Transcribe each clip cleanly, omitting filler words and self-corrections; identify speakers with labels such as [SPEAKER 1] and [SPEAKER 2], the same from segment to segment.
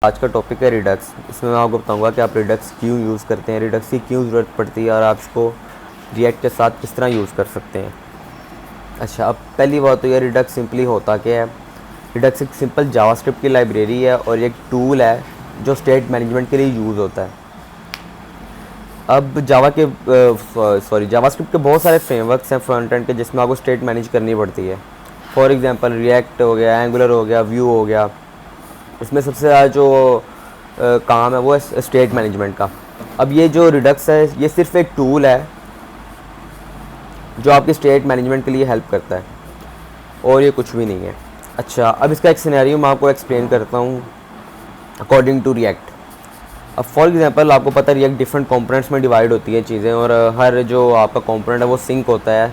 [SPEAKER 1] आज का टॉपिक है रिडक्स। इसमें मैं आपको बताऊंगा कि आप रिडक्स क्यों यूज़ करते हैं, रिडक्स की क्यों ज़रूरत पड़ती है और आप इसको रिएक्ट के साथ किस तरह यूज़ कर सकते हैं। अच्छा, अब पहली बात तो यह रिडक्स सिंपली होता क्या है। रिडक्स एक सिंपल जावास्क्रिप्ट की लाइब्रेरी है और एक टूल है जो स्टेट मैनेजमेंट के लिए यूज़ होता है। अब जावास्क्रिप्ट के बहुत सारे फ्रेमवर्क्स हैं फ्रंट एंड के जिसमें आपको स्टेट मैनेज करनी पड़ती है। फॉर एग्जांपल रिएक्ट हो गया, एंगुलर हो गया, व्यू हो गया। इसमें सबसे ज़्यादा जो काम है वो है स्टेट मैनेजमेंट का। अब ये जो रिडक्स है ये सिर्फ एक टूल है जो आपके स्टेट मैनेजमेंट के लिए हेल्प करता है और ये कुछ भी नहीं है। अच्छा, अब इसका एक सिनेरियो मैं आपको एक्सप्लेन करता हूँ अकॉर्डिंग टू रिएक्ट। अब फॉर एग्जांपल आपको पता है रिएक्ट डिफरेंट कंपोनेंट्स में डिवाइड होती है चीज़ें और हर जो आपका कंपोनेंट है वो सिंक होता है।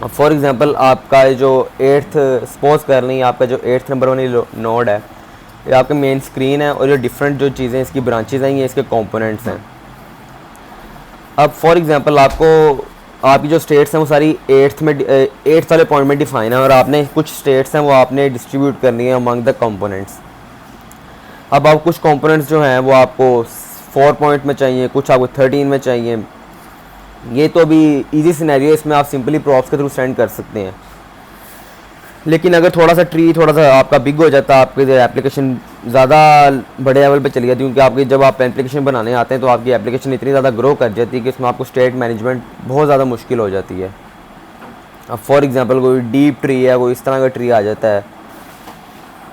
[SPEAKER 1] अब फॉर एग्जांपल आपका जो एट्थ सपोज कर लें, आपका जो 8th नंबर वाली नोड है ये आपके मेन स्क्रीन है और ये डिफरेंट जो चीज़ें इसकी ब्रांचेज हैं ये इसके कंपोनेंट्स हैं। अब फॉर एग्जांपल आपकी जो स्टेट्स हैं वो सारी 8th वाले पॉइंट में डिफाइन है और आपने कुछ स्टेट्स हैं वो आपने डिस्ट्रीब्यूट करनी है अमंग द कंपोनेंट्स। अब आप कुछ कंपोनेंट्स जो हैं वो आपको 4 पॉइंट में चाहिए, कुछ आपको 13 में चाहिए। ये तो अभी ईजी सिनेरियो, इसमें आप सिंपली प्रॉप्स के थ्रू सेंड कर सकते हैं। लेकिन अगर थोड़ा सा आपका बिग हो जाता है, आपकी एप्लीकेशन ज़्यादा बड़े लेवल पे चली जाती है, क्योंकि आपकी जब आप एप्लीकेशन बनाने आते हैं तो आपकी एप्लीकेशन इतनी ज़्यादा ग्रो कर जाती है कि इसमें आपको स्टेट मैनेजमेंट बहुत ज़्यादा मुश्किल हो जाती है। अब फॉर एग्जांपल कोई डीप ट्री है, कोई इस तरह का ट्री आ जाता है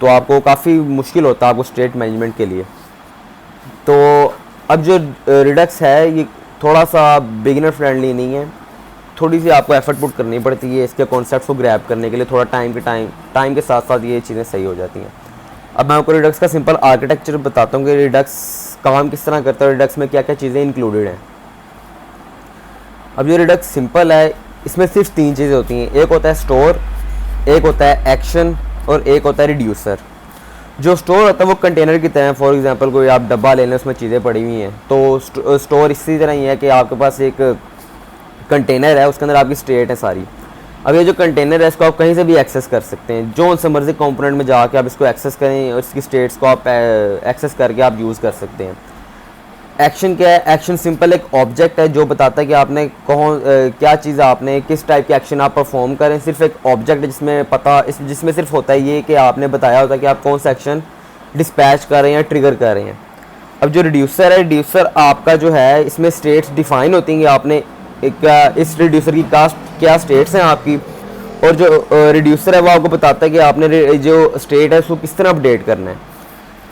[SPEAKER 1] तो आपको काफ़ी मुश्किल होता है आपको स्टेट मैनेजमेंट के लिए। तो अब जो रिडक्स है ये थोड़ा सा बिगिनर फ्रेंडली नहीं है, थोड़ी सी आपको एफर्ट पुट करनी पड़ती है इसके कॉन्सेप्ट को ग्रैब करने के लिए। थोड़ा टाइम के साथ साथ ये चीज़ें सही हो जाती हैं। अब मैं आपको रिडक्स का सिंपल आर्किटेक्चर बताता हूँ कि रिडक्स काम किस तरह करता है, रिडक्स में क्या क्या चीज़ें इंक्लूडेड हैं। अब जो रिडक्स सिंपल है इसमें सिर्फ 3 चीज़ें होती हैं। एक होता है स्टोर, एक होता है एक्शन और एक होता है रिड्यूसर। जो स्टोर होता है वो कंटेनर की तरह है। फॉर एग्जांपल कोई आप डब्बा ले लें उसमें चीज़ें पड़ी हुई हैं तो स्टोर इसी तरह ही है कि आपके पास एक कंटेनर है, उसके अंदर आपकी स्टेट है सारी। अब ये जो कंटेनर है इसको आप कहीं से भी एक्सेस कर सकते हैं, जो उनसे मर्जी कंपोनेंट में जाके आप इसको एक्सेस करें और इसकी स्टेट्स को आप एक्सेस करके आप यूज़ कर सकते हैं। एक्शन क्या है? एक्शन सिंपल एक ऑब्जेक्ट है जो बताता है कि आपने क्या चीज़ आपने किस टाइप के एक्शन आप परफॉर्म करें। सिर्फ एक ऑब्जेक्ट है जिसमें सिर्फ होता है ये कि आपने बताया होता है कि आप कौन सा एक्शन डिस्पैच कर रहे हैं या ट्रिगर कर रहे हैं। अब जो रिड्यूसर है, रिड्यूसर आपका जो है इसमें स्टेट्स डिफाइन होती हैं कि आपने इस रिड्यूसर की क्या स्टेट्स हैं आपकी, और जो रिड्यूसर है वो आपको बताता है कि आपने जो स्टेट है उसको किस तरह अपडेट करना है।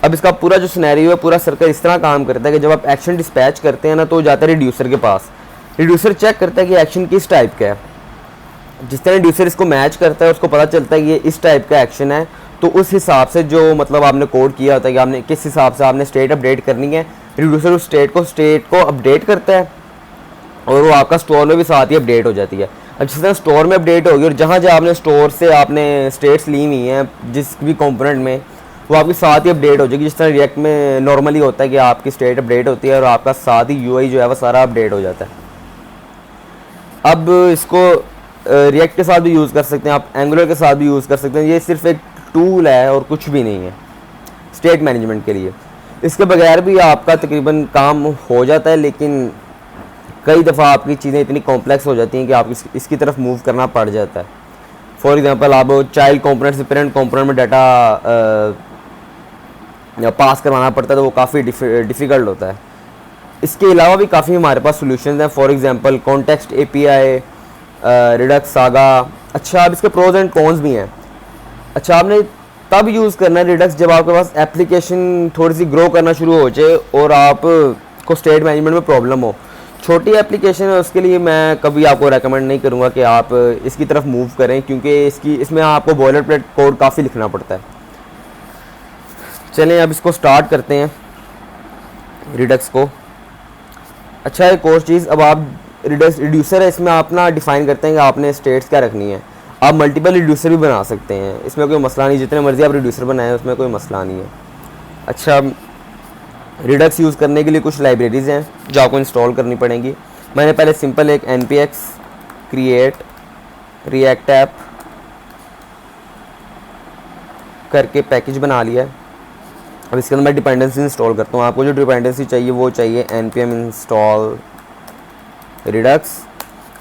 [SPEAKER 1] अब इसका पूरा जो सिनेरियो है, पूरा सर्कल इस तरह काम करता है कि जब आप एक्शन डिस्पैच करते हैं ना तो जाता है रिड्यूसर के पास। रिड्यूसर चेक करता है कि एक्शन किस टाइप का है। जिस तरह रिड्यूसर इसको मैच करता है उसको पता चलता है कि ये इस टाइप का एक्शन है, तो उस हिसाब से जो मतलब आपने कोड किया होता है कि आपने किस हिसाब से आपने स्टेट अपडेट करनी है, रिड्यूसर उस स्टेट को अपडेट करता है और वो आपका स्टोर में भी साथ ही अपडेट हो जाती है। अब जिस तरह स्टोर में अपडेट होगी और जहाँ जहाँ आपने स्टोर से आपने स्टेट्स ली हुई हैं जिस भी कंपोनेंट में, वो आपकी साथ ही अपडेट हो जाएगी। जिस तरह रिएक्ट में नॉर्मली होता है कि आपकी स्टेट अपडेट होती है और आपका साथ ही यूआई जो है वो सारा अपडेट हो जाता है। अब इसको रिएक्ट के साथ भी यूज़ कर सकते हैं, आप एंगुलर के साथ भी यूज़ कर सकते हैं। ये सिर्फ एक टूल है और कुछ भी नहीं है स्टेट मैनेजमेंट के लिए। इसके बगैर भी आपका तकरीबन काम हो जाता है, लेकिन कई दफ़ा आपकी चीज़ें इतनी कॉम्प्लेक्स हो जाती हैं कि आप इसकी तरफ मूव करना पड़ जाता है। फॉर एग्जांपल आप चाइल्ड कंपोनेंट से पेरेंट कंपोनेंट में डाटा पास करवाना पड़ता है तो वो काफ़ी डिफ़िकल्ट होता है। इसके अलावा भी काफ़ी हमारे पास सॉल्यूशंस हैं। For example context API, Redux saga. अच्छा, अब इसके प्रोज एंड कॉन्स भी हैं। अच्छा, आपने तब यूज़ करना है रिडक्स जब आपके पास एप्लीकेशन थोड़ी सी ग्रो करना शुरू हो जाए और आप को स्टेट मैनेजमेंट में प्रॉब्लम हो। छोटी एप्लीकेशन है उसके लिए मैं कभी आपको रेकमेंड नहीं करूँगा कि आप इसकी तरफ मूव करें, क्योंकि इसमें आपको बॉयलर प्लेट कोड काफ़ी लिखना पड़ता है। चलें अब इसको स्टार्ट करते हैं रिडक्स को। अच्छा, एक और चीज़, अब आप रिड्यूसर है इसमें आप ना डिफ़ाइन करते हैं कि आपने स्टेट्स क्या रखनी है। आप मल्टीपल रिड्यूसर भी बना सकते हैं, इसमें कोई मसला नहीं, जितने मर्जी आप रिड्यूसर बनाएं उसमें कोई मसला नहीं है। अच्छा, रिडक्स यूज़ करने के लिए कुछ लाइब्रेरीज़ हैं जो आपको इंस्टॉल करनी पड़ेंगी। मैंने पहले सिंपल एक npx क्रिएट रिएक्ट ऐप करके पैकेज बना लिया है। अब इसके अंदर मैं डिपेंडेंसी इंस्टॉल करता हूँ। आपको जो डिपेंडेंसी चाहिए वो चाहिए npm इंस्टॉल रिडक्स।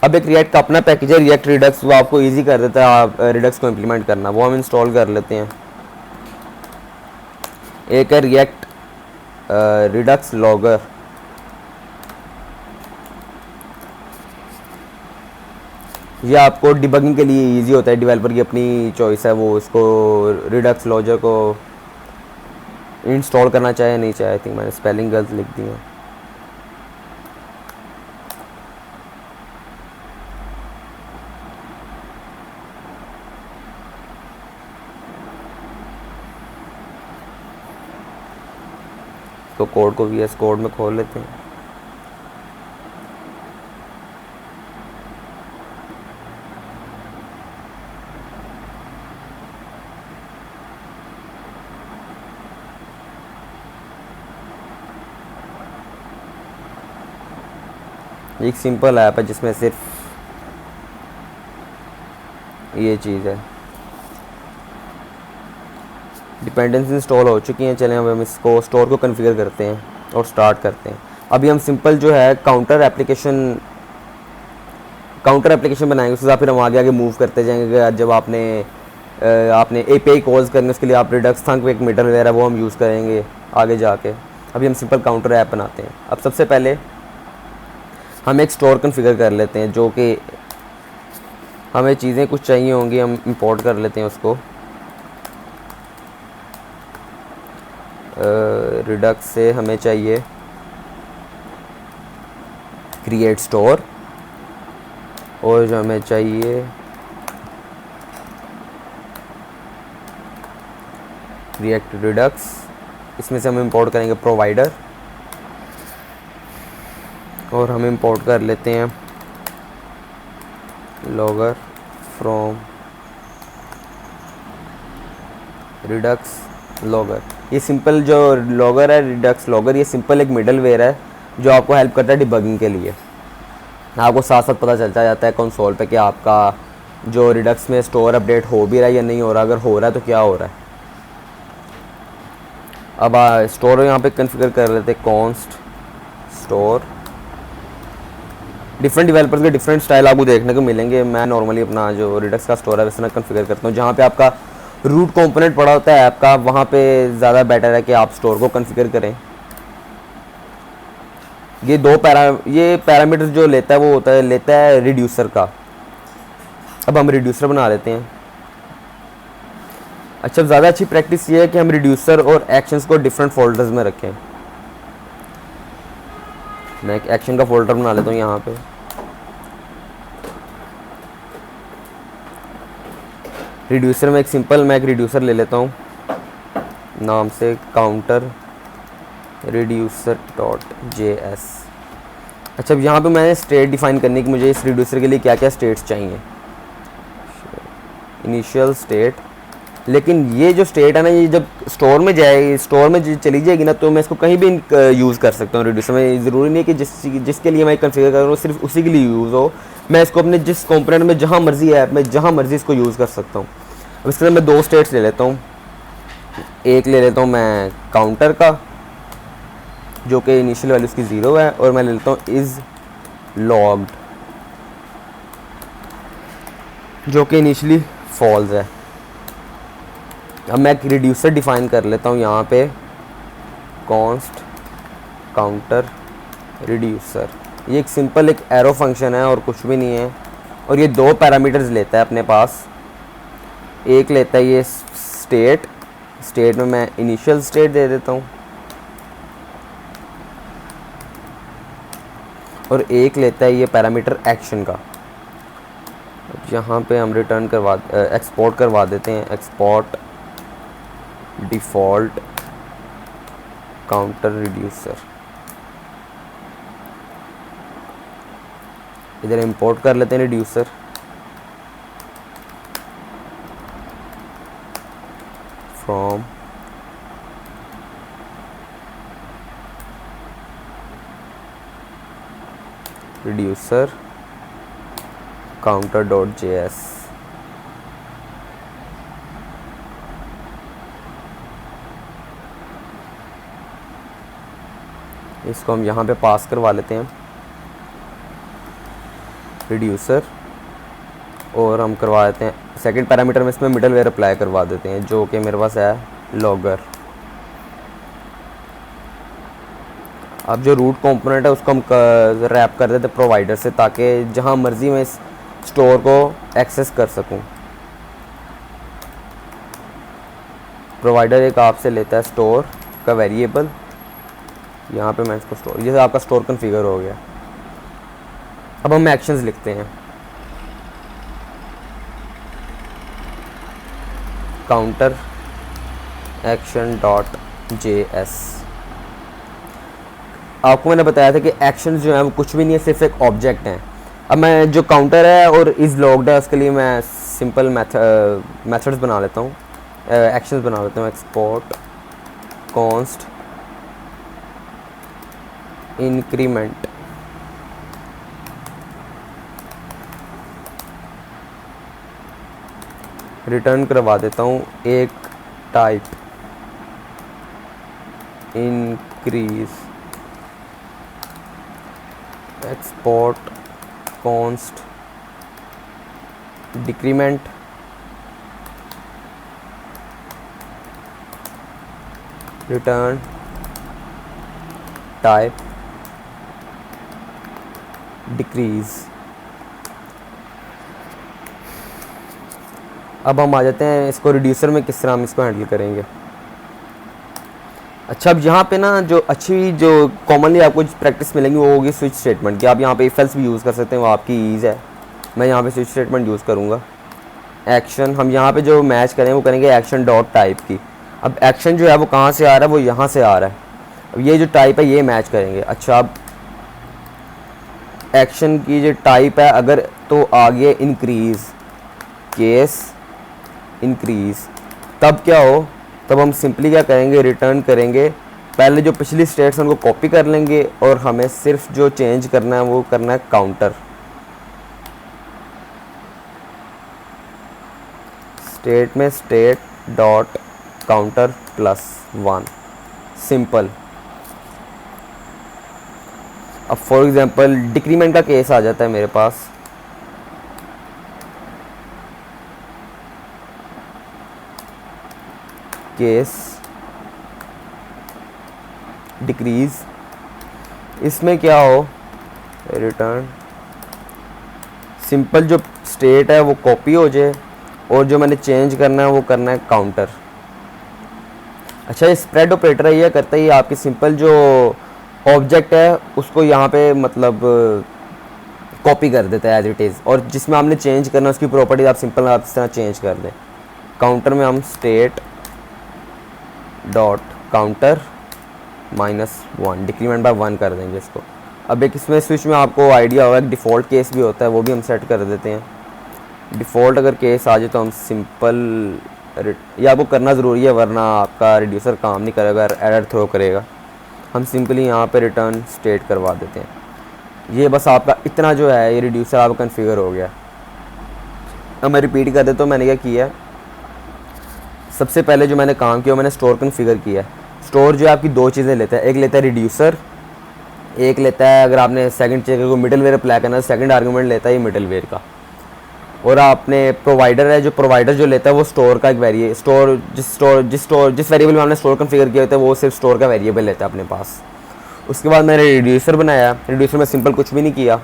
[SPEAKER 1] अब एक रिएक्ट का अपना पैकेज है रिएक्ट रिडक्स, वो आपको इजी कर देता है आप रिडक्स को इम्प्लीमेंट करना, वो हम इंस्टॉल कर लेते हैं। एक है रिएक्ट रिडक्स लॉगर, ये आपको डिबगिंग के लिए इजी होता है, डेवलपर की अपनी चॉइस है, वो इसको रिडक्स लॉगर को इंस्टॉल करना चाहे नहीं चाहे। आई थिंक मैंने स्पेलिंग गलत लिख दी है। तो कोड को VS कोड में खोल लेते हैं। एक सिंपल ऐप है जिसमें सिर्फ ये चीज़ है। डिपेंडेंसी इंस्टॉल हो चुकी हैं। चलें अब हम इसको स्टोर को कॉन्फ़िगर करते हैं और स्टार्ट करते हैं। अभी हम सिंपल जो है काउंटर एप्लीकेशन बनाएंगे, उसके बाद फिर हम आगे मूव करते जाएंगे। जब आपने API कॉल्स करने उसके लिए आप रिडक्स थंक एक मिडल वेयर है वो हम यूज़ करेंगे आगे जाके। अभी हम सिंपल काउंटर ऐप बनाते हैं। अब सबसे पहले हम एक स्टोर कॉन्फ़िगर कर लेते हैं, जो कि हमें चीज़ें कुछ चाहिए होंगी, हम इंपोर्ट कर लेते हैं उसको। रिडक्स से हमें चाहिए क्रिएट स्टोर, और जो हमें चाहिए रिएक्ट रिडक्स, इसमें से हम इंपोर्ट करेंगे प्रोवाइडर, और हम इंपोर्ट कर लेते हैं लॉगर फ्रॉम रिडक्स लॉगर। ये सिंपल जो लॉगर है रिडक्स लॉगर, ये सिंपल एक मिडल वेयर है जो आपको हेल्प करता है डिबगिंग के लिए। आपको साथ साथ पता चलता जाता है कंसोल पे कि आपका जो रिडक्स में स्टोर अपडेट हो भी रहा है या नहीं हो रहा, अगर हो रहा है तो क्या हो रहा है। अब स्टोर यहाँ पे कॉन्फ़िगर कर लेते हैं कॉन्स्ट स्टोर। डिफरेंट डेवलपर्स के डिफरेंट स्टाइल आपको देखने को मिलेंगे। मैं नॉर्मली अपना जो रिडक्स का स्टोर है वैसे मैं कॉन्फ़िगर करता हूँ। जहाँ पे आपका रूट कंपोनेंट पड़ा होता है ऐप का, वहाँ पे ज़्यादा बेटर है कि आप स्टोर को कॉन्फ़िगर करें। ये पैरामीटर्स जो लेता है वो लेता है रिड्यूसर का। अब हम रिड्यूसर बना लेते हैं। अच्छा, ज़्यादा अच्छी प्रैक्टिस ये है कि हम रिड्यूसर और एक्शंस को डिफरेंट फोल्डर्स में रखें। मैं एक एक्शन का फोल्डर बना लेता हूँ यहाँ पे। रिड्यूसर में मैं एक रिड्यूसर ले लेता हूँ नाम से काउंटर रिड्यूसर .js। अच्छा, अब यहाँ पे मैंने स्टेट डिफाइन करनी कि मुझे इस रिड्यूसर के लिए क्या क्या स्टेट्स चाहिए। इनिशियल स्टेट, लेकिन ये जो स्टेट है ना, ये जब स्टोर में चली जाएगी ना, तो मैं इसको कहीं भी यूज़ कर सकता हूँ रिड्यूसर में। ज़रूरी नहीं है कि जिसके लिए मैं कॉन्फ़िगर कर रहा हूँ सिर्फ उसी के लिए यूज़ हो। मैं इसको अपने जिस कंपोनेंट में जहाँ मर्जी है मैं जहाँ मर्जी इसको यूज़ कर सकता हूँ। अब इसके अंदर मैं 2 स्टेट्स ले लेता हूँ। एक ले लेता हूँ मैं काउंटर का, जो कि इनिशियल वैल्यू उसकी 0 है, और मैं ले लेता हूँ इज़ लॉग्ड, जो कि इनिशियली फॉल्स है। अब मैं एक रिड्यूसर डिफाइन कर लेता हूँ यहाँ पे, कॉन्स्ट काउंटर रिड्यूसर। ये एक सिंपल एक एरो फंक्शन है और कुछ भी नहीं है, और ये 2 पैरामीटर्स लेता है अपने पास। एक लेता है ये स्टेट में मैं इनिशियल स्टेट दे देता हूँ, और एक लेता है ये पैरामीटर एक्शन का। यहाँ पे हम एक्सपोर्ट करवा देते हैं, एक्सपोर्ट डिफ़ॉल्ट काउंटर रिड्यूसर। इधर इंपोर्ट कर लेते हैं रिड्यूसर, फ्रॉम रिड्यूसर counter.js। इसको हम यहाँ पे पास करवा लेते हैं रिड्यूसर, और हम करवा देते हैं सेकंड पैरामीटर में इसमें मिडल वेयर अप्लाई करवा देते हैं जो कि मेरे पास है लॉगर। अब जो रूट कंपोनेंट है उसको हम रैप कर देते हैं प्रोवाइडर से, ताकि जहाँ मर्ज़ी मैं इस स्टोर को एक्सेस कर सकूँ। प्रोवाइडर एक आपसे लेता है स्टोर का वेरिएबल, यहाँ पे मैं इसको स्टोर, जैसे आपका स्टोर कॉन्फ़िगर हो गया। अब हम एक्शंस लिखते हैं, काउंटर एक्शन डॉट JS। आपको मैंने बताया था कि एक्शंस जो हैं वो कुछ भी नहीं है, सिर्फ एक ऑब्जेक्ट हैं। अब मैं जो काउंटर है और इज़ लॉग्ड है उसके लिए मैं सिंपल मेथड्स बना लेता हूँ, एक्शंस बना लेता हूँ। एक्सपोर्ट कॉन्स्ट इंक्रीमेंट, रिटर्न करवा देता हूँ एक type increase, export const decrement, return type decrease. अब हम आ जाते हैं इसको रिड्यूसर में किस तरह हम इसको हैंडल करेंगे। अच्छा, अब यहाँ पे ना जो अच्छी जो कॉमनली आपको प्रैक्टिस मिलेंगी वो होगी स्विच स्टेटमेंट की। आप यहाँ पे इफ एल्स भी यूज़ कर सकते हैं, वो आपकी ईज़ है। मैं यहाँ पे स्विच स्टेटमेंट यूज़ करूँगा। एक्शन हम यहाँ पे जो मैच करें वो करेंगे एक्शन डॉट टाइप की। अब एक्शन जो है वो कहाँ से आ रहा है, वो यहाँ से आ रहा है। अब ये जो टाइप है ये मैच करेंगे। अच्छा, अब एक्शन की जो टाइप है अगर तो आगे इंक्रीज़, केस इंक्रीज़, तब क्या हो, तब हम सिंपली क्या करेंगे, रिटर्न करेंगे। पहले जो पिछली स्टेट्स हैं उनको कॉपी कर लेंगे और हमें सिर्फ जो चेंज करना है वो करना है काउंटर। स्टेट में स्टेट डॉट काउंटर +1, सिंपल। अब फॉर एग्जांपल डिक्रीमेंट का केस आ जाता है मेरे पास। केस डिक्रीज, इसमें क्या हो, रिटर्न सिंपल जो स्टेट है वो कॉपी हो जाए और जो मैंने चेंज करना है वो करना है काउंटर। अच्छा, ये स्प्रेड ऑपरेटर है, ये करता ही आपकी सिंपल जो ऑब्जेक्ट है उसको यहाँ पे मतलब कॉपी कर देता है एज इट इज़, और जिसमें आपने चेंज करना है उसकी प्रॉपर्टीज आप सिंपल आप इस तरह चेंज कर दें। काउंटर में हम state dot counter -1 decrement by 1 कर देंगे इसको। अब एक इसमें स्विच में आपको आइडिया होगा एक डिफ़ॉल्ट केस भी होता है, वो भी हम सेट कर देते हैं। डिफ़ॉल्ट अगर केस आ जाए तो हम सिंपल, ये आपको करना ज़रूरी है वरना आपका रिड्यूसर काम नहीं करेगा, एरर थ्रो करेगा। हम सिंपली यहाँ पे रिटर्न स्टेट करवा देते हैं। ये बस आपका इतना जो है ये रिड्यूसर आपका कॉन्फ़िगर हो गया। अब मैं रिपीट कर देता हूँ मैंने क्या किया है। सबसे पहले जो मैंने काम किया मैंने स्टोर कॉन्फ़िगर किया है। स्टोर जो है आपकी दो चीज़ें लेता है, एक लेता है रिड्यूसर, एक लेता है अगर आपने सेकंड चेक को मिडल वेयर अप्लाई करना है सेकंड आर्गूमेंट लेता है ये मिडल वेयर का। और आपने प्रोवाइडर है, जो प्रोवाइडर जो लेता है वो स्टोर का एक जिस वेरिएबल में आपने स्टोर कॉन्फ़िगर किया होता है वो सिर्फ स्टोर का वेरिएबल लेता है अपने पास। उसके बाद मैंने रिड्यूसर बनाया। रिड्यूसर में सिंपल कुछ भी नहीं किया,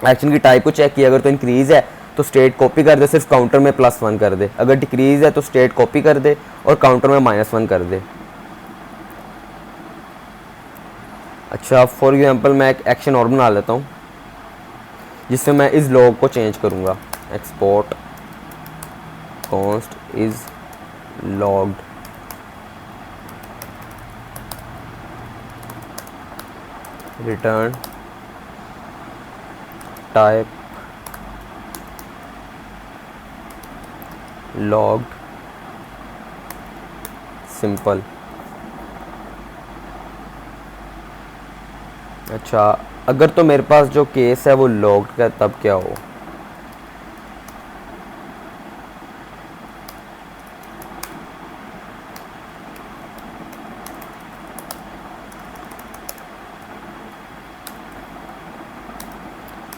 [SPEAKER 1] एक्शन की टाइप को चेक किया। अगर तो इंक्रीज़ है तो स्टेट कॉपी कर दे, सिर्फ काउंटर में +1 कर दे। अगर डिक्रीज़ है तो स्टेट कॉपी कर दे और काउंटर में -1 कर दे। अच्छा, फॉर एग्जांपल मैं एक एक्शन और बना लेता हूँ जिससे मैं इस लॉग को चेंज करूँगा। Export const is logged, return type logged, simple. अच्छा, अगर तो मेरे पास जो केस है वो लॉग्ड का, तब क्या हो,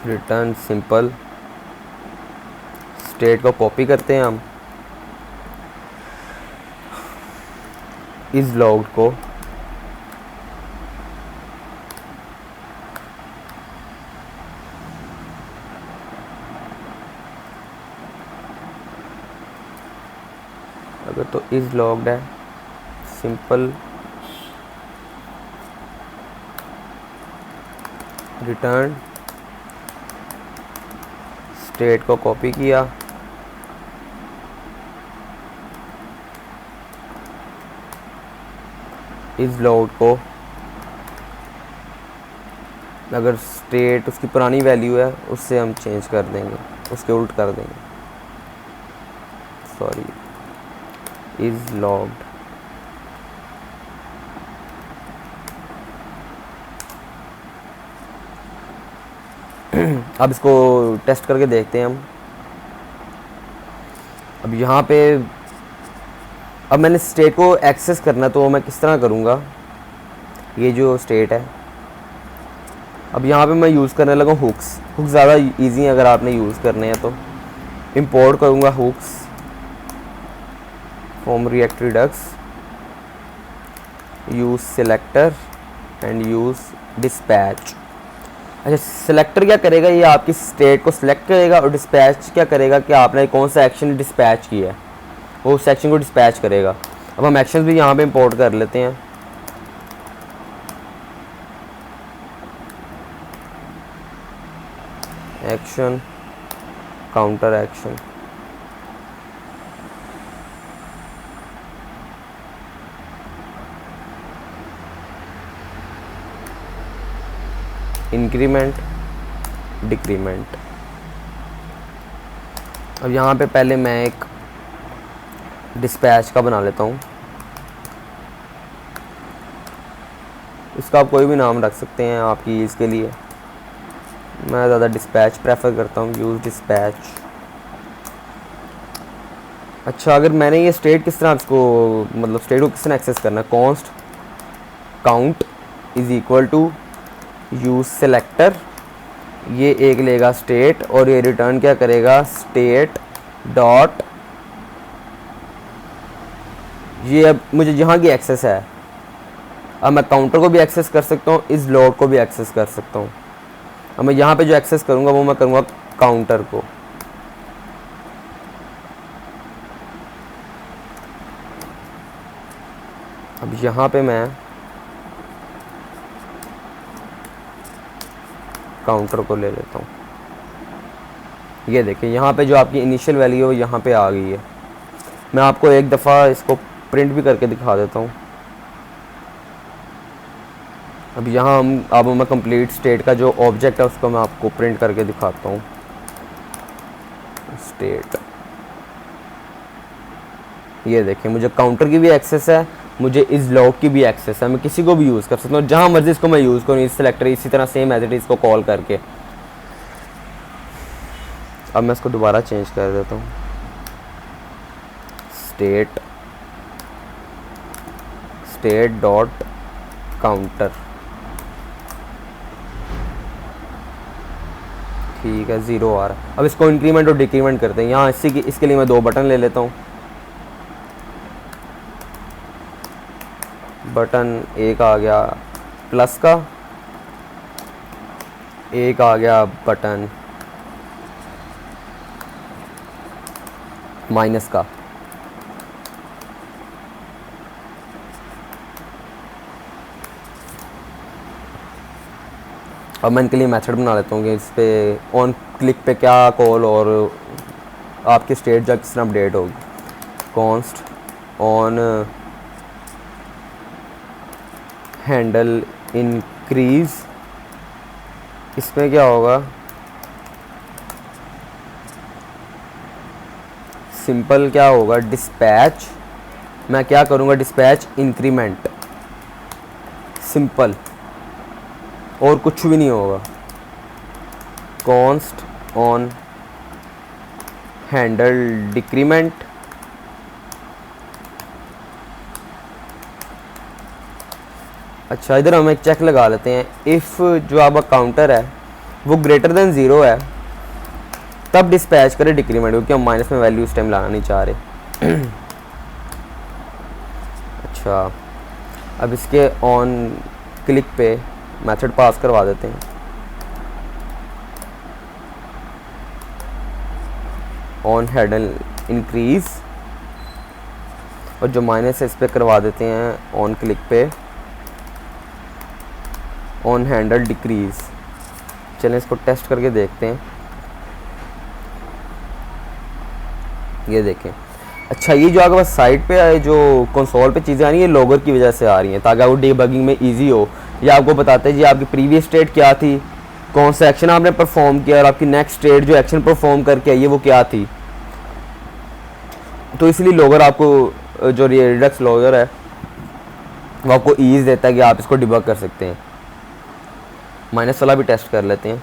[SPEAKER 1] रिटर्न सिंपल, स्टेट को कॉपी करते हैं हम, इज लॉग्ड को अगर तो इज लॉग्ड है, सिंपल रिटर्न, स्टेट को कॉपी किया, इज लॉग्ड को अगर स्टेट उसकी पुरानी वैल्यू है उससे हम चेंज कर देंगे, उसके उल्ट कर देंगे, सॉरी, इज लॉग्ड। अब इसको टेस्ट करके देखते हैं हम। अब यहाँ पे अब मैंने स्टेट को एक्सेस करना, तो मैं किस तरह करूँगा, ये जो स्टेट है, अब यहाँ पे मैं यूज़ करने लगा हुक्स। हुक्स ज़्यादा इजी है अगर आपने यूज़ करने हैं तो। इंपोर्ट करूँगा hooks from react redux, use selector and use dispatch. अच्छा, सिलेक्टर क्या करेगा, ये आपकी स्टेट को सिलेक्ट करेगा, और डिस्पैच क्या करेगा कि आपने कौन सा एक्शन डिस्पैच किया है, वो उस एक्शन को डिस्पैच करेगा। अब हम एक्शन भी यहाँ पे इंपोर्ट कर लेते हैं। Action, counter action, increment, decrement. अब यहाँ पे पहले मैं एक डिस्पैच का बना लेता हूँ, इसका आप कोई भी नाम रख सकते हैं आपकी ईज़ के लिए। मैं ज़्यादा डिस्पैच प्रेफर करता हूँ, यूज़ डिस्पैच। अच्छा, अगर मैंने ये स्टेट किस तरह इसको, मतलब स्टेट को किस तरह एक्सेस करना है, const count is equal to use selector, ये एक लेगा स्टेट, और ये रिटर्न क्या करेगा, स्टेट डॉट, ये अब मुझे जहाँ की एक्सेस है, अब मैं काउंटर को भी एक्सेस कर सकता हूँ, इस लॉग को भी एक्सेस कर सकता हूँ। अब मैं यहाँ पे जो एक्सेस करूँगा वो मैं करूँगा काउंटर को। अब यहाँ पे मैं काउंटर को ले लेता हूँ। ये देखिए यहाँ पे जो आपकी इनिशियल वैल्यू है वो यहाँ पे आ गई है। मैं आपको एक दफ़ा इसको प्रिंट भी करके दिखा देता हूँ। अब यहाँ अब मैं कंप्लीट स्टेट का जो ऑब्जेक्ट है उसको मैं आपको प्रिंट करके दिखाता हूँ। स्टेट, ये देखिए मुझे काउंटर की भी एक्सेस है, मुझे इस लॉग की भी एक्सेस है, मैं किसी को भी यूज़ कर सकता हूँ, जहाँ मर्जी इसको मैं यूज़ करूँ, इस सेलेक्टर इसी तरह सेम एज इट इज़ को कॉल करके। अब मैं इसको दोबारा चेंज कर देता हूँ, स्टेट, स्टेट डॉट काउंटर, ठीक है, 0 आ रहा है। अब इसको इंक्रीमेंट और डिक्रीमेंट करते हैं। यहाँ इसके लिए मैं 2 बटन ले लेता हूँ। बटन एक आ गया प्लस का, एक आ गया बटन माइनस का। अब मैं इनके लिए मेथड बना लेता हूँ कि इस पे ऑन क्लिक पे क्या कॉल और आपकी स्टेट जब किस तरह अपडेट होगी। कॉन्स्ट ऑन हैंडल इंक्रीज, इसमें क्या होगा, सिंपल क्या होगा, डिस्पैच, मैं क्या करूँगा, डिस्पैच इंक्रीमेंट, सिंपल, और कुछ भी नहीं होगा। कॉन्स्ट ऑन हैंडल डिक्रीमेंट, अच्छा इधर हम एक चेक लगा लेते हैं। इफ़ जो आपका काउंटर है वो ग्रेटर देन 0 है तब डिस्पैच करें डिक्रीमेंट, क्योंकि हम माइनस में वैल्यू इस टाइम लाना नहीं चाह रहे। अच्छा, अब इसके ऑन क्लिक पे मेथड पास करवा देते हैं। ऑन हैंडल इंक्रीज, और जो माइनस है इस पर करवा देते हैं ऑन क्लिक पे ऑन हैंडल डिक्रीज। चलें इसको टेस्ट करके देखते हैं। ये देखें, अच्छा ये जो आपके पास साइड पे है, जो कंसोल पे चीज़ें आ रही हैं, ये लॉगर की वजह से आ रही हैं ताकि आपको डीबगिंग में इजी हो। ये आपको बताते हैं जी आपकी प्रीवियस स्टेट क्या थी, कौन सा एक्शन आपने परफॉर्म किया, और आपकी नेक्स्ट स्टेट जो एक्शन परफॉर्म करके आई है वो क्या थी। तो इसलिए लॉगर आपको जो रिडक्स लॉगर है वो आपको ईज देता है कि आप इसको डिबग कर सकते हैं। माइनस वाला भी टेस्ट कर लेते हैं।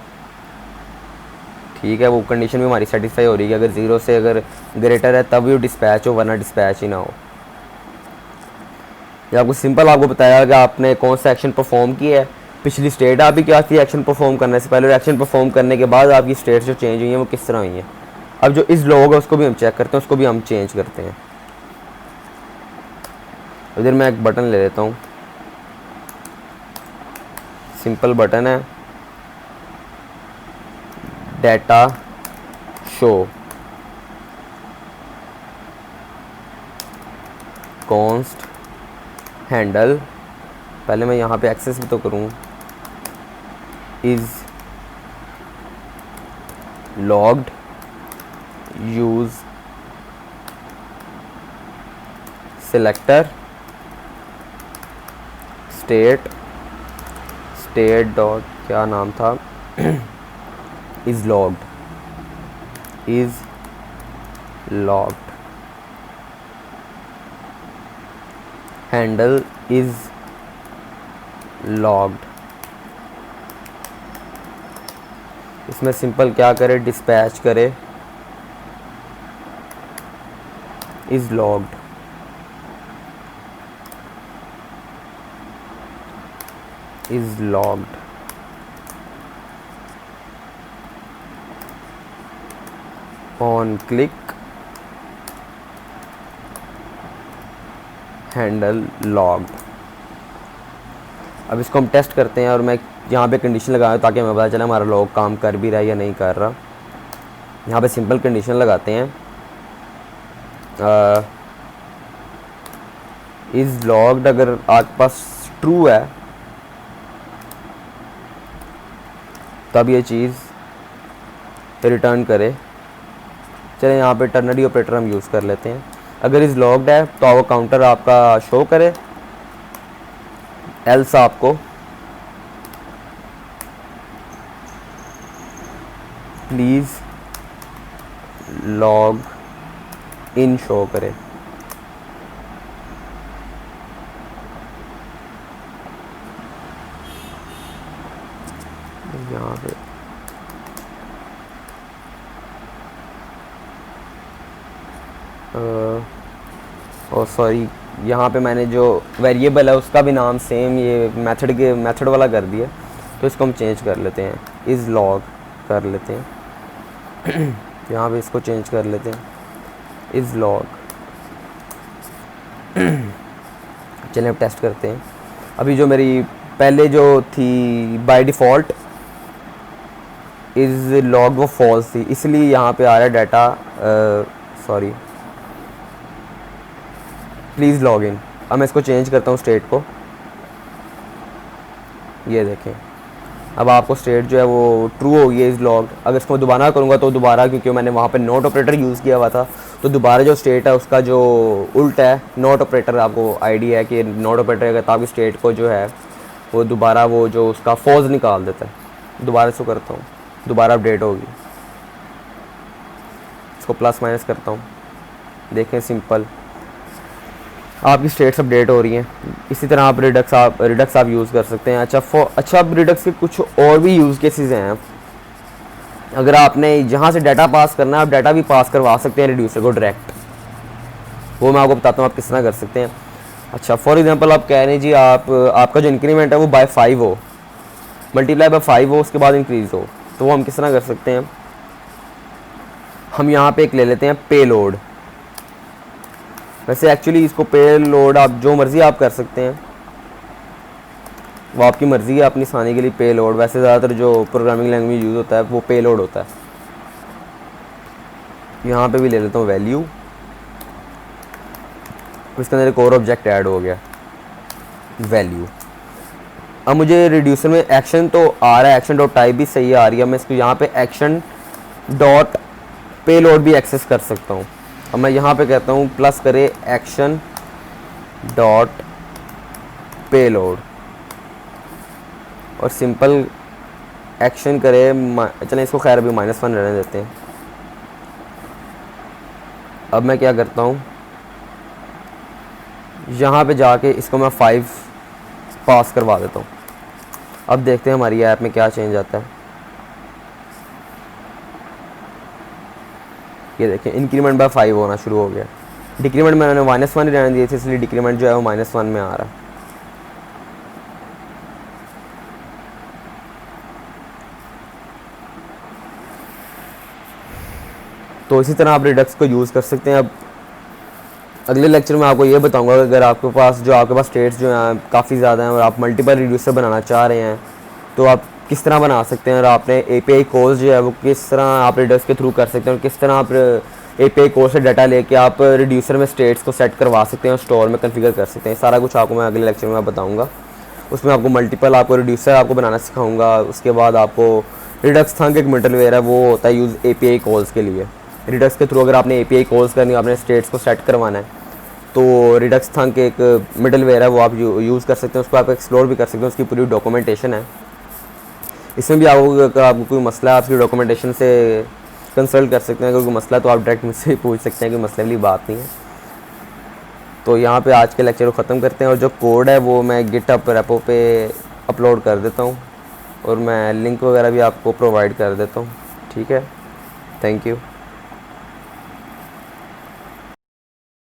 [SPEAKER 1] ठीक है, वो कंडीशन भी हमारी सेटिस्फाई हो रही है कि अगर 0 से अगर ग्रेटर है तब वो डिस्पैच हो, वरना डिस्पैच ही ना हो। या आपको सिंपल आपको बताया कि आपने कौन सा एक्शन परफॉर्म किया है, पिछली स्टेट आपकी क्या थी एक्शन परफॉर्म करने से पहले, और एक्शन परफॉर्म करने के बाद आपकी स्टेट जो चेंज हुई है वो किस तरह हुई है। अब जो इस लॉग है उसको भी हम चेक करते हैं, उसको भी हम चेंज करते हैं। इधर मैं एक बटन ले लेता हूँ, सिंपल बटन है, डेटा शो कॉन्स्ट हैंडल। पहले मैं यहाँ पे एक्सेस भी तो करूँ, is logged use selector state dot क्या नाम था is logged handle is logged। इसमें सिंपल क्या करे, डिस्पैच करे is logged। On click handle logged. अब इसको हम टेस्ट करते हैं, और मैं यहाँ पे कंडीशन लगाया ताकि हमें पता चले हमारा लॉग काम कर भी रहा है या नहीं कर रहा। यहाँ पे सिंपल कंडीशन लगाते हैं, इज़ लॉग्ड। अगर आपके पास ट्रू है तब ये चीज़ रिटर्न करे। चलें यहाँ पे टर्नरी ऑपरेटर हम यूज़ कर लेते हैं। अगर इस लॉग्ड है तो वो काउंटर आपका शो करे, एल्स आपको प्लीज़ लॉग इन शो करे। यहाँ पे और सॉरी, यहाँ पे मैंने जो वेरिएबल है उसका भी नाम सेम ये मेथड वाला कर दिया, तो इसको हम चेंज कर लेते हैं, इज़ लॉग कर लेते हैं। यहाँ पे इसको चेंज कर लेते हैं, इज़ लॉग। चलिए अब टेस्ट करते हैं। अभी जो मेरी पहले जो थी बाय डिफ़ॉल्ट इज़ लॉग वो फॉल्स थी, इसलिए यहाँ पे आ रहा है data sorry please log in. अब मैं इसको चेंज करता हूँ स्टेट को, ये देखें अब आपको स्टेट जो है वो ट्रू हो गई है इज़ लॉग। अगर इसको दोबारा करूँगा तो दोबारा, क्योंकि मैंने वहाँ पे नॉट ऑपरेटर यूज़ किया हुआ था, तो दोबारा जो स्टेट है उसका जो उल्टा है नॉट ऑपरेटर। आपको आइडिया है कि नॉट ऑपरेटर अगर आपकी स्टेट को जो है वो दोबारा वो जो उसका फॉल्स निकाल देता है। दोबारा इसको करता हूँ, दोबारा अपडेट होगी। इसको प्लस माइनस करता हूँ, देखें सिंपल आपकी स्टेट्स अपडेट हो रही हैं। इसी तरह आप रिडक्स आप यूज़ कर सकते हैं। अच्छा अब रिडक्स के कुछ और भी यूज़ केसेस हैं। अगर आपने जहाँ से डाटा पास करना है आप डाटा भी पास करवा सकते हैं रिड्यूसर को डायरेक्ट, वो मैं आपको बताता हूँ आप किस तरह कर सकते हैं। अच्छा फॉर एग्जांपल आप कह रहे हैं जी आपका जो इंक्रीमेंट है वो बाय 5 हो, मल्टीप्लाई बाय 5 हो, उसके बाद इंक्रीज़ हो। तो वो हम किस तरह कर सकते हैं, हम यहाँ पे एक ले लेते हैं पेलोड। वैसे एक्चुअली इसको पेलोड आप जो मर्ज़ी आप कर सकते हैं, वो आपकी मर्ज़ी है अपनी आसानी के लिए। पेलोड वैसे ज़्यादातर जो प्रोग्रामिंग लैंग्वेज यूज़ होता है वो पेलोड होता है। यहाँ पे भी ले लेता हूँ वैल्यू, इसके अंदर एक और ऑब्जेक्ट ऐड हो गया वैल्यू। अब मुझे रिड्यूसर में एक्शन तो आ रहा है, एक्शन डॉट टाइप भी सही आ रही है। मैं इसको यहाँ पे एक्शन डॉट पेलोड भी एक्सेस कर सकता हूँ। अब मैं यहाँ पे कहता हूँ प्लस करे एक्शन डॉट पेलोड और सिंपल एक्शन करे। चलें इसको खैर अभी -1 रहने देते हैं। अब मैं क्या करता हूँ, यहाँ पे जाके इसको मैं 5 पास करवा देता हूँ। अब देखते हैं हमारी ऐप में क्या चेंज आता है। ये देखें इंक्रीमेंट बाय 5 होना शुरू हो गया। डिक्रीमेंट मैंने -1 ही रहने दिए थे, इसलिए डिक्रीमेंट जो है वो -1 में आ रहा है। तो इसी तरह आप रिडक्स को यूज़ कर सकते हैं। अब अगले लेक्चर में आपको ये बताऊंगा कि अगर आपके पास स्टेट्स जो हैं काफ़ी ज़्यादा हैं और आप मल्टीपल रिड्यूसर बनाना चाह रहे हैं तो आप किस तरह बना सकते हैं, और आपने API कॉल्स जो है वो किस तरह आप रिडक्स के थ्रू कर सकते हैं, और किस तरह आप API कॉल से डाटा लेके आप रिड्यूसर में स्टेट्स को सेट करवा सकते हैं और स्टोर में कन्फिगर कर सकते हैं। सारा कुछ आपको मैं अगले लेक्चर में बताऊँगा। उसमें आपको मल्टीपल आपको रिड्यूसर आपको बनाना सिखाऊँगा। उसके बाद आपको रिडक्स थंक एक मिडलवेयर है, वो होता है यूज़ API कॉल्स के लिए। रिडक्स के थ्रू अगर आपने API कॉल्स करनी है, आपने स्टेट्स को सेट करवाना है, तो रिडक्स थंक एक मिडलवेयर है, वो आप यूज़ कर सकते हैं। उसको आप एक्सप्लोर भी कर सकते हैं, उसकी पूरी डॉक्यूमेंटेशन है। इसमें भी आपको कोई मसला है, आप उसकी डॉक्यूमेंटेशन से कंसल्ट कर सकते हैं। अगर कोई मसला है तो आप डायरेक्ट मुझसे पूछ सकते हैं कि मसले वाली बात नहीं है। तो यहाँ पे आज के लेक्चर को ख़त्म करते हैं, और जो कोड है वो मैं गिटहब रेपो पे अपलोड कर देता हूँ, और मैं लिंक वगैरह भी आपको प्रोवाइड कर देता हूँ। ठीक है, थैंक यू।